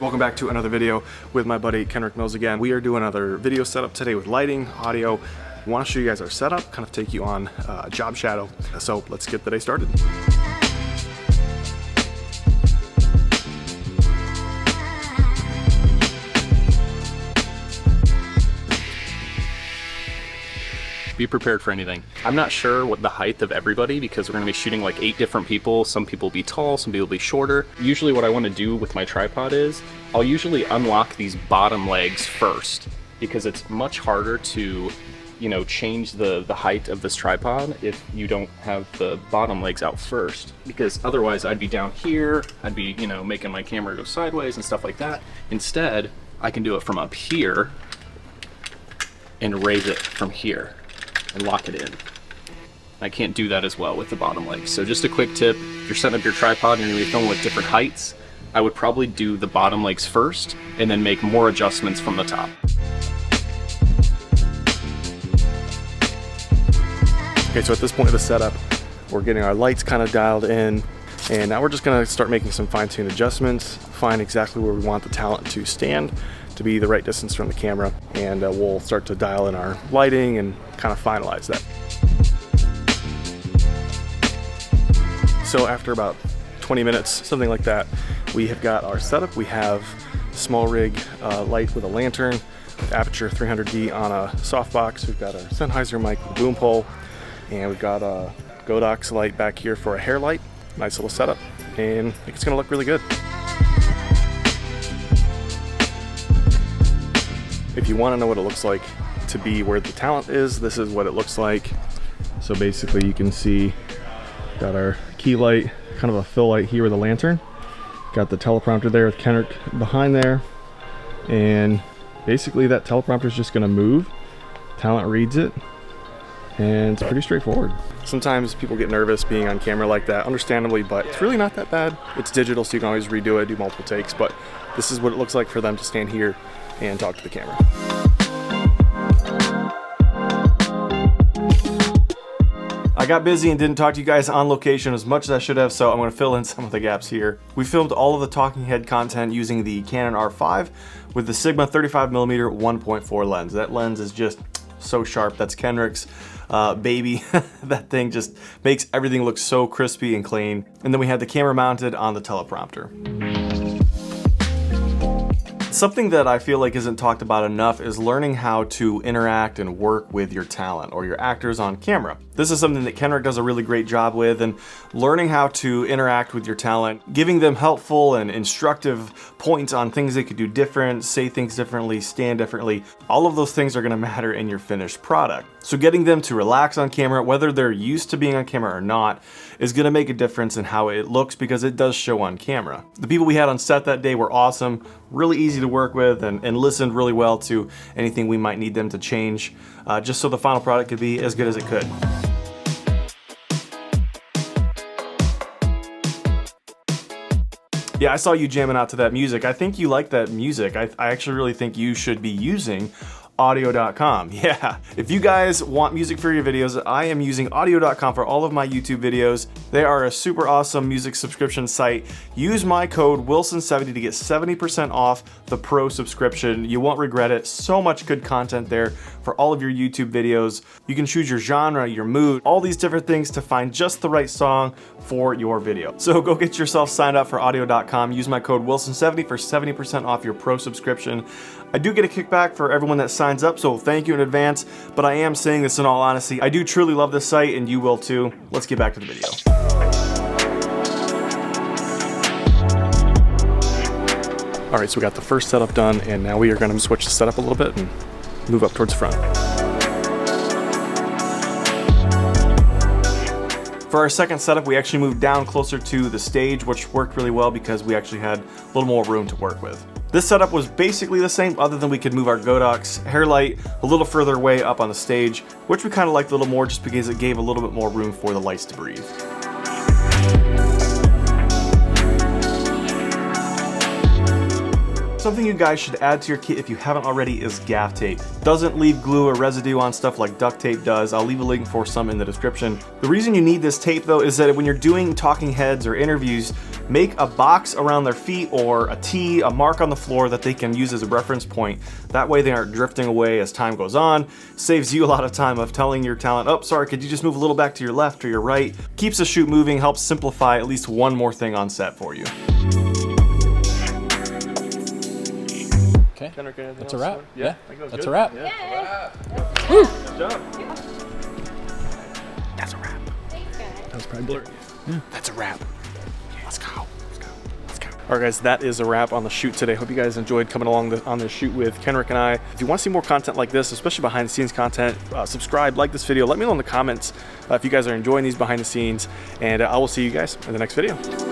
Welcome back to another video with my buddy Kenrick Mills again. We are doing another video setup today with lighting, audio. I want to show you guys our setup, kind of take you on a job shadow. So let's get the day started. Be prepared for anything. I'm not sure what the height of everybody because we're going to be shooting like 8 different people. Some people will be tall, some people will be shorter. Usually what I want to do with my tripod is I'll usually unlock these bottom legs first because it's much harder to, change the height of this tripod if you don't have the bottom legs out first, because otherwise I'd be down here, I'd be, making my camera go sideways and stuff like that. Instead, I can do it from up here and raise it from here and lock it in. I can't do that as well with the bottom legs. So just a quick tip, if you're setting up your tripod and you're gonna be filming with different heights, I would probably do the bottom legs first and then make more adjustments from the top. Okay, so at this point of the setup, we're getting our lights kind of dialed in, and now we're just gonna start making some fine-tuned adjustments, find exactly where we want the talent to stand to be the right distance from the camera, and we'll start to dial in our lighting and kind of finalize that. So after about 20 minutes, something like that, we have got our setup. We have SmallRig light with a lantern, with aperture 300D on a softbox. We've got our Sennheiser mic with a boom pole, and we've got a Godox light back here for a hair light. Nice little setup, and I think it's gonna look really good. If you want to know what it looks like to be where the talent is, this is what it looks like. So basically you can see, got our key light, kind of a fill light here with a lantern. Got the teleprompter there with Kenrick behind there. And basically that teleprompter is just going to move. Talent reads it. And it's pretty straightforward. Sometimes people get nervous being on camera like that, understandably, but it's really not that bad. It's digital, so you can always redo it, do multiple takes, but this is what it looks like for them to stand here and talk to the camera. I got busy and didn't talk to you guys on location as much as I should have, so I'm going to fill in some of the gaps here. We filmed all of the talking head content using the Canon R5 with the Sigma 35mm 1.4 lens. That lens is just so sharp. That's Kenrick's baby. That thing just makes everything look so crispy and clean. And then we had the camera mounted on the teleprompter. Something that I feel like isn't talked about enough is learning how to interact and work with your talent or your actors on camera. This is something that Kenrick does a really great job with, and learning how to interact with your talent, giving them helpful and instructive points on things they could do different, say things differently, stand differently. All of those things are going to matter in your finished product. So getting them to relax on camera, whether they're used to being on camera or not, is going to make a difference in how it looks because it does show on camera. The people we had on set that day were awesome, really easy to work with, and listened really well to anything we might need them to change, just so the final product could be as good as it could. Yeah, I saw you jamming out to that music. I think you like that music. I actually really think you should be using audio.com. Yeah, if you guys want music for your videos, I am using audio.com for all of my YouTube videos. They are a super awesome music subscription site. Use my code Wilson70 to get 70% off the pro subscription. You won't regret it. So much good content there for all of your YouTube videos. You can choose your genre, your mood, all these different things to find just the right song for your video. So go get yourself signed up for audio.com. Use my code Wilson70 for 70% off your pro subscription. I do get a kickback for everyone that signs up, so thank you in advance, but I am saying this in all honesty. I do truly love this site, and you will too. Let's get back to the video. All right, so we got the first setup done, and now we are going to switch the setup a little bit and move up towards the front. For our second setup, we actually moved down closer to the stage, which worked really well because we actually had a little more room to work with. This setup was basically the same, other than we could move our Godox hair light a little further away up on the stage, which we kind of liked a little more just because it gave a little bit more room for the lights to breathe. Something you guys should add to your kit if you haven't already is Gaf Tape. Doesn't leave glue or residue on stuff like duct tape does. I'll leave a link for some in the description. The reason you need this tape though is that when you're doing talking heads or interviews, make a box around their feet or a T, a mark on the floor that they can use as a reference point. That way they aren't drifting away as time goes on. Saves you a lot of time of telling your talent, oh, sorry, could you just move a little back to your left or your right? Keeps the shoot moving, helps simplify at least one more thing on set for you. Okay, that's a wrap. Yeah, that's a wrap. Yeah. Woo! Good job. That's a wrap. That was probably blurry. Yeah. That's a wrap. Let's go. All right, guys, that is a wrap on the shoot today. Hope you guys enjoyed coming along on this shoot with Kenrick and I. If you want to see more content like this, especially behind the scenes content, subscribe, like this video. Let me know in the comments if you guys are enjoying these behind the scenes, and I will see you guys in the next video.